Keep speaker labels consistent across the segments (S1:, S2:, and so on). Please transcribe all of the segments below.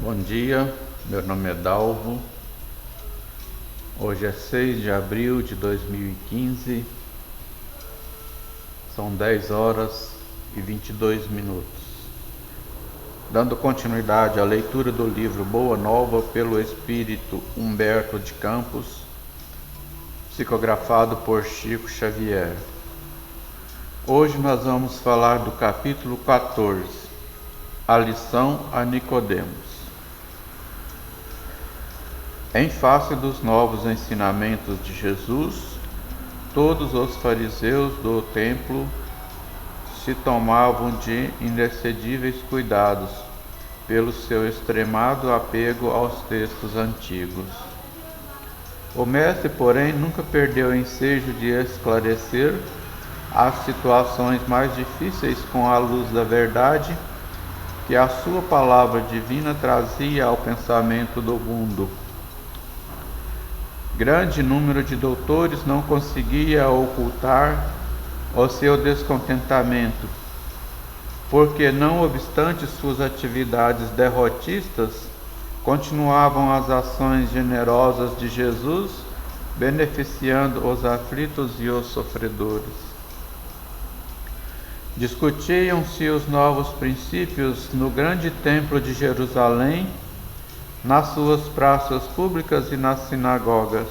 S1: Bom dia, meu nome é Dalvo. Hoje é 6 de abril de 2015, são 10 horas e 22 minutos. Dando continuidade à leitura do livro Boa Nova pelo Espírito Humberto de Campos, psicografado por Chico Xavier. Hoje nós vamos falar do capítulo 14, a lição a Nicodemos. Em face dos novos ensinamentos de Jesus, todos os fariseus do templo se tomavam de inexcedíveis cuidados pelo seu extremado apego aos textos antigos. O mestre, porém, nunca perdeu o ensejo de esclarecer as situações mais difíceis com a luz da verdade que a sua palavra divina trazia ao pensamento do mundo. Grande número de doutores não conseguia ocultar o seu descontentamento, porque, não obstante suas atividades derrotistas, continuavam as ações generosas de Jesus, beneficiando os aflitos e os sofredores. Discutiam-se os novos princípios no grande templo de Jerusalém, nas suas praças públicas e nas sinagogas.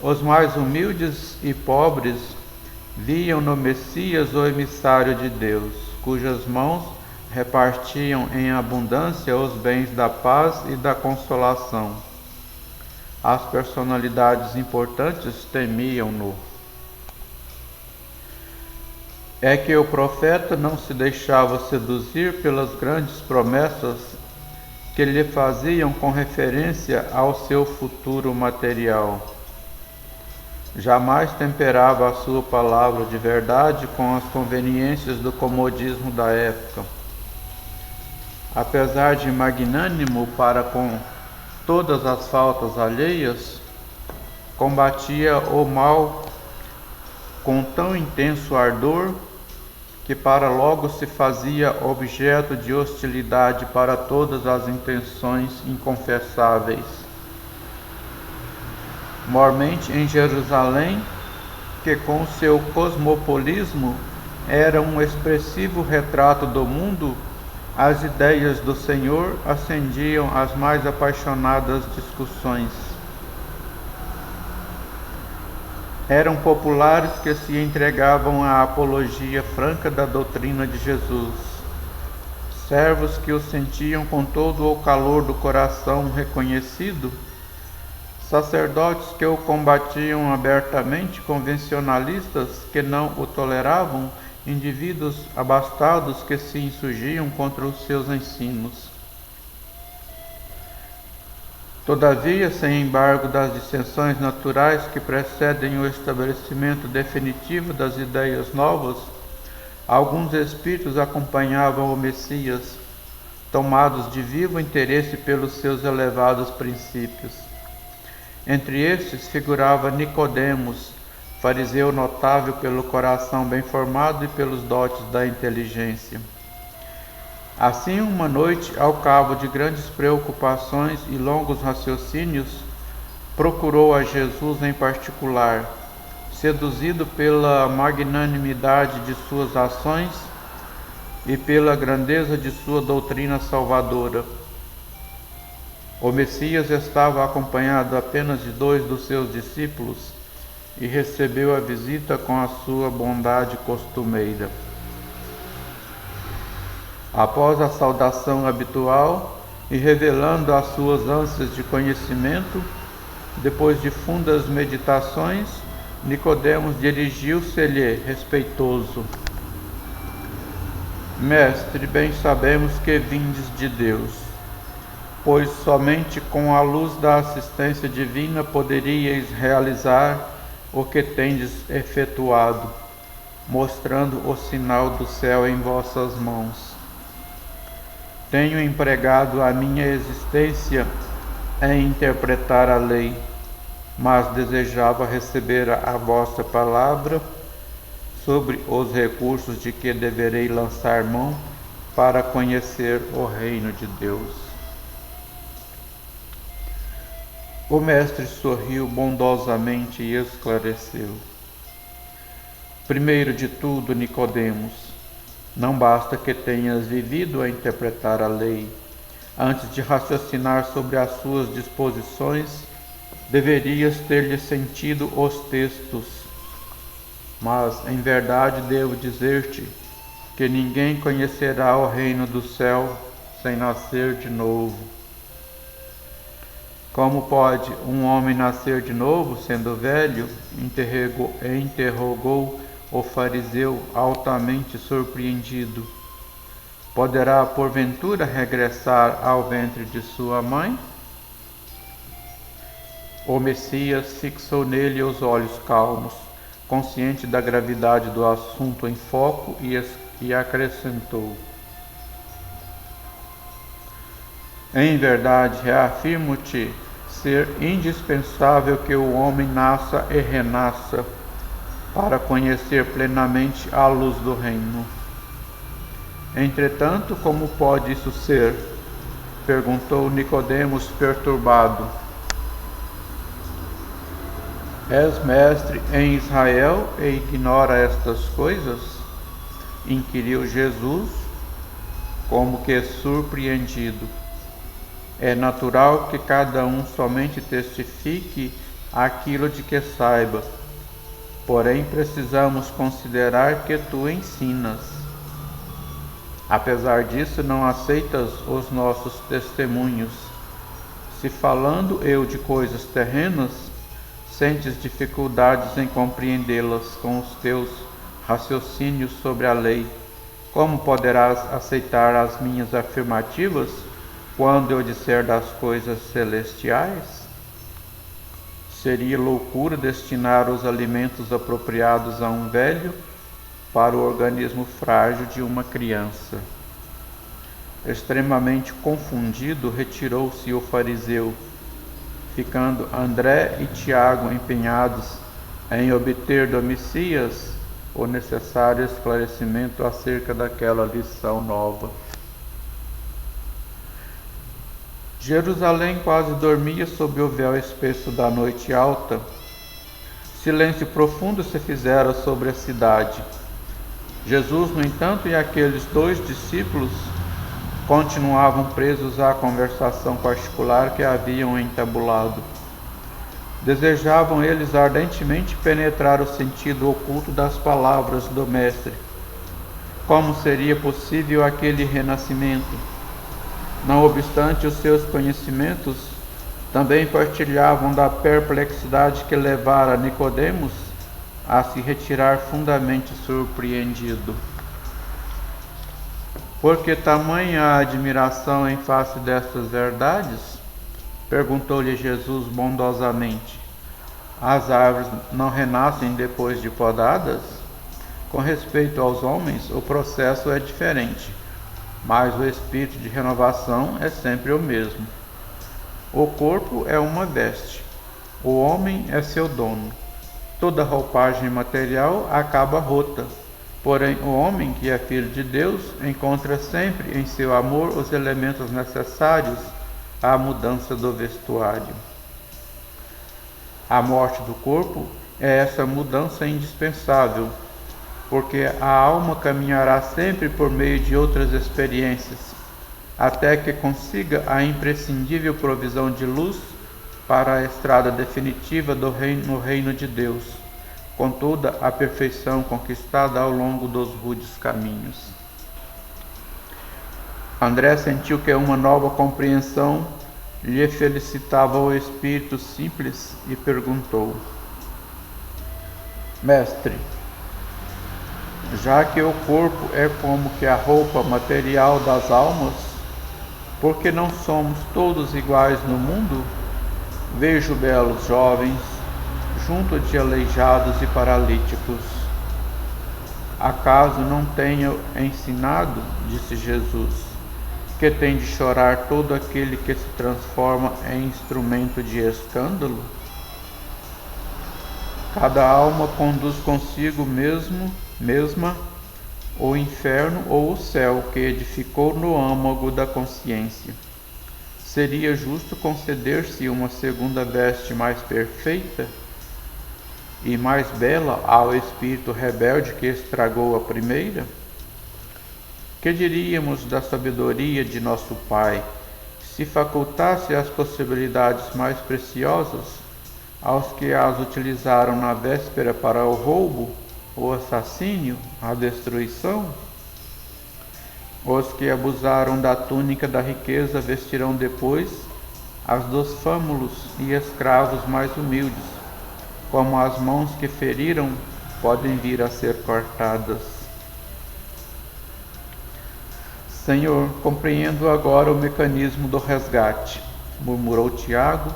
S1: Os mais humildes e pobres viam no Messias o emissário de Deus, cujas mãos repartiam em abundância os bens da paz e da consolação. As personalidades importantes temiam-no. É que o profeta não se deixava seduzir pelas grandes promessas que lhe faziam com referência ao seu futuro material. Jamais temperava a sua palavra de verdade com as conveniências do comodismo da época. Apesar de magnânimo para com todas as faltas alheias, combatia o mal com tão intenso ardor que para logo se fazia objeto de hostilidade para todas as intenções inconfessáveis. Mormente em Jerusalém, que com seu cosmopolismo era um expressivo retrato do mundo, as ideias do Senhor acendiam as mais apaixonadas discussões. Eram populares que se entregavam à apologia franca da doutrina de Jesus, servos que o sentiam com todo o calor do coração reconhecido, sacerdotes que o combatiam abertamente, convencionalistas que não o toleravam, indivíduos abastados que se insurgiam contra os seus ensinos. Todavia, sem embargo das dissensões naturais que precedem o estabelecimento definitivo das ideias novas, alguns espíritos acompanhavam o Messias, tomados de vivo interesse pelos seus elevados princípios. Entre estes figurava Nicodemos, fariseu notável pelo coração bem formado e pelos dotes da inteligência. Assim, uma noite, ao cabo de grandes preocupações e longos raciocínios, procurou a Jesus em particular, seduzido pela magnanimidade de suas ações e pela grandeza de sua doutrina salvadora. O Messias estava acompanhado apenas de 2 dos seus discípulos e recebeu a visita com a sua bondade costumeira. Após a saudação habitual e revelando as suas ânsias de conhecimento, depois de fundas meditações, Nicodemos dirigiu-se-lhe respeitoso: Mestre, bem sabemos que vindes de Deus, pois somente com a luz da assistência divina poderíeis realizar o que tendes efetuado, mostrando o sinal do céu em vossas mãos. Tenho empregado a minha existência em interpretar a lei, mas desejava receber a vossa palavra sobre os recursos de que deverei lançar mão para conhecer o reino de Deus. O mestre sorriu bondosamente e esclareceu. Primeiro de tudo, Nicodemos, não basta que tenhas vivido a interpretar a lei. Antes de raciocinar sobre as suas disposições, deverias ter-lhe sentido os textos. Mas, em verdade, devo dizer-te que ninguém conhecerá o reino do céu sem nascer de novo. Como pode um homem nascer de novo, sendo velho? Interrogou o fariseu, altamente surpreendido. Poderá, porventura, regressar ao ventre de sua mãe? O Messias fixou nele os olhos calmos, consciente da gravidade do assunto em foco, e acrescentou: Em verdade, reafirmo-te ser indispensável que o homem nasça e renasça para conhecer plenamente a luz do reino. Entretanto, como pode isso ser? Perguntou Nicodemos, perturbado. És mestre em Israel e ignora estas coisas? Inquiriu Jesus, como que surpreendido. É natural que cada um somente testifique aquilo de que saiba, porém precisamos considerar que tu ensinas. Apesar disso, não aceitas os nossos testemunhos. Se falando eu de coisas terrenas, sentes dificuldades em compreendê-las com os teus raciocínios sobre a lei, como poderás aceitar as minhas afirmativas quando eu disser das coisas celestiais? Seria loucura destinar os alimentos apropriados a um velho para o organismo frágil de uma criança. Extremamente confundido, retirou-se o fariseu, ficando André e Tiago empenhados em obter do Messias o necessário esclarecimento acerca daquela lição nova. Jerusalém quase dormia sob o véu espesso da noite alta. Silêncio profundo se fizera sobre a cidade. Jesus, no entanto, e aqueles 2 discípulos continuavam presos à conversação particular que haviam entabulado. Desejavam eles ardentemente penetrar o sentido oculto das palavras do Mestre. Como seria possível aquele renascimento? Não obstante os seus conhecimentos, também partilhavam da perplexidade que levara Nicodemos a se retirar fundamente surpreendido. Por que tamanha admiração em face destas verdades? Perguntou-lhe Jesus bondosamente. As árvores não renascem depois de podadas? Com respeito aos homens, o processo é diferente, mas o espírito de renovação é sempre o mesmo. O corpo é uma veste, o homem é seu dono. Toda roupagem material acaba rota, porém o homem que é filho de Deus encontra sempre em seu amor os elementos necessários à mudança do vestuário. A morte do corpo é essa mudança indispensável, porque a alma caminhará sempre por meio de outras experiências, até que consiga a imprescindível provisão de luz para a estrada definitiva no reino de Deus, com toda a perfeição conquistada ao longo dos rudes caminhos. André sentiu que uma nova compreensão lhe felicitava o espírito simples e perguntou: Mestre, já que o corpo é como que a roupa material das almas, por que não somos todos iguais no mundo? Vejo belos jovens junto de aleijados e paralíticos. Acaso não tenho ensinado, disse Jesus, que tem de chorar todo aquele que se transforma em instrumento de escândalo? Cada alma conduz consigo mesma o inferno ou o céu que edificou no âmago da consciência. seria justo conceder-se uma segunda veste mais perfeita e mais bela ao espírito rebelde que estragou a primeira? Que diríamos da sabedoria de nosso Pai, se facultasse as possibilidades mais preciosas aos que as utilizaram na véspera para o roubo, o assassínio, a destruição? Os que abusaram da túnica da riqueza vestirão depois as dos fâmulos e escravos mais humildes, como as mãos que feriram podem vir a ser cortadas. Senhor, compreendo agora o mecanismo do resgate, murmurou Tiago,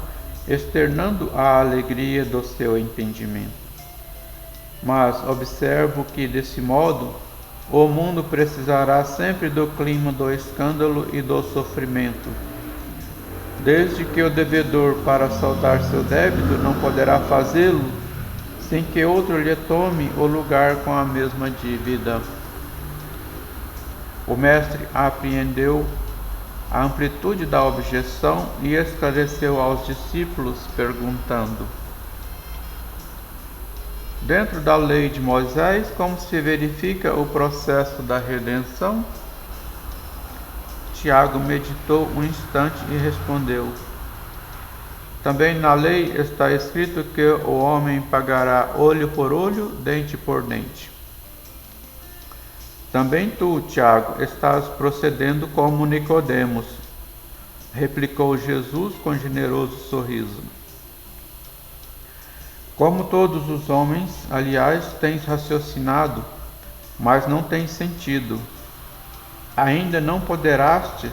S1: externando a alegria do seu entendimento. Mas observo que, desse modo, o mundo precisará sempre do clima do escândalo e do sofrimento, desde que o devedor, para saldar seu débito, não poderá fazê-lo sem que outro lhe tome o lugar com a mesma dívida. O mestre apreendeu a amplitude da objeção e esclareceu aos discípulos, perguntando: dentro da lei de Moisés, como se verifica o processo da redenção? Tiago meditou um instante e respondeu: também na lei está escrito que o homem pagará olho por olho, dente por dente. Também tu, Tiago, estás procedendo como Nicodemos, replicou Jesus com generoso sorriso. Como todos os homens, aliás, tens raciocinado, mas não tens sentido. Ainda não ponderaste,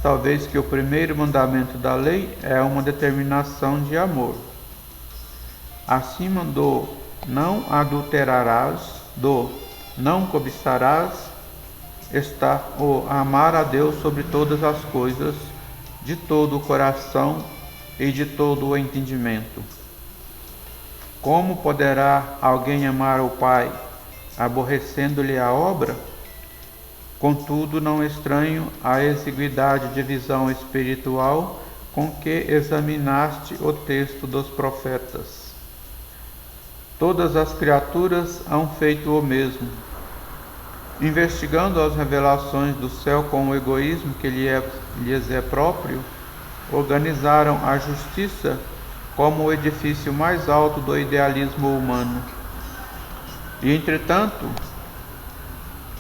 S1: talvez, que o primeiro mandamento da lei é uma determinação de amor. Acima do não adulterarás, do não cobiçarás, está o amar a Deus sobre todas as coisas, de todo o coração e de todo o entendimento. Como poderá alguém amar o Pai, aborrecendo-lhe a obra? Contudo, não estranho a exiguidade de visão espiritual com que examinaste o texto dos profetas. Todas as criaturas hão feito o mesmo. Investigando as revelações do céu com o egoísmo que lhes é próprio, organizaram a justiça como o edifício mais alto do idealismo humano. E, entretanto,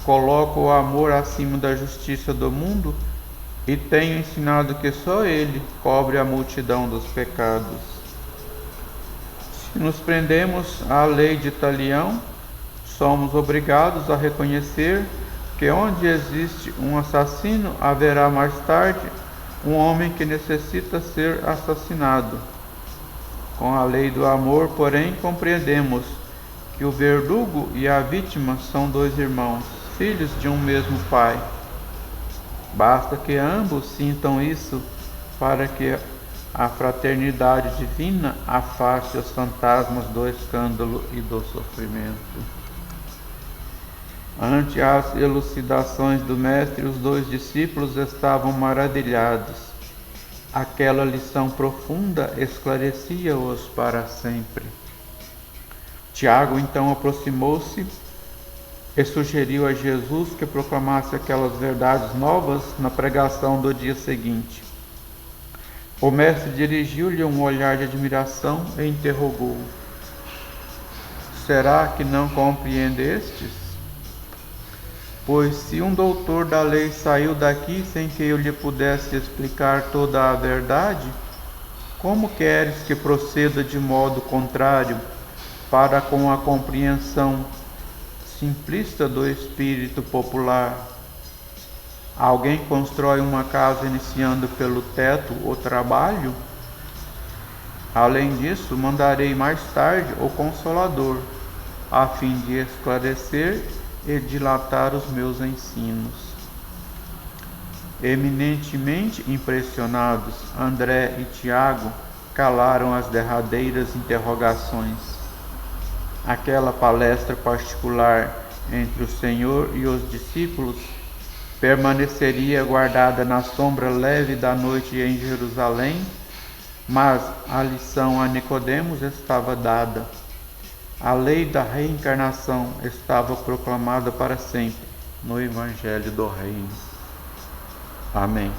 S1: coloco o amor acima da justiça do mundo e tenho ensinado que só ele cobre a multidão dos pecados. Se nos prendemos à lei de Talião, somos obrigados a reconhecer que onde existe um assassino, haverá mais tarde um homem que necessita ser assassinado. Com a lei do amor, porém, compreendemos que o verdugo e a vítima são dois irmãos, filhos de um mesmo pai. Basta que ambos sintam isso para que a fraternidade divina afaste os fantasmas do escândalo e do sofrimento. Ante as elucidações do mestre, os dois discípulos estavam maravilhados. Aquela lição profunda esclarecia-os para sempre. Tiago então aproximou-se e sugeriu a Jesus que proclamasse aquelas verdades novas na pregação do dia seguinte. O mestre dirigiu-lhe um olhar de admiração e interrogou: será que não compreendestes? Pois se um doutor da lei saiu daqui sem que eu lhe pudesse explicar toda a verdade, como queres que proceda de modo contrário para com a compreensão simplista do espírito popular? Alguém constrói uma casa iniciando pelo teto o trabalho? Além disso, mandarei mais tarde o Consolador, a fim de esclarecer e dilatar os meus ensinos. Eminentemente impressionados, André e Tiago calaram as derradeiras interrogações. Aquela palestra particular entre o Senhor e os discípulos permaneceria guardada na sombra leve da noite em Jerusalém, mas a lição a Nicodemos estava dada. A lei da reencarnação estava proclamada para sempre no Evangelho do Reino. Amém.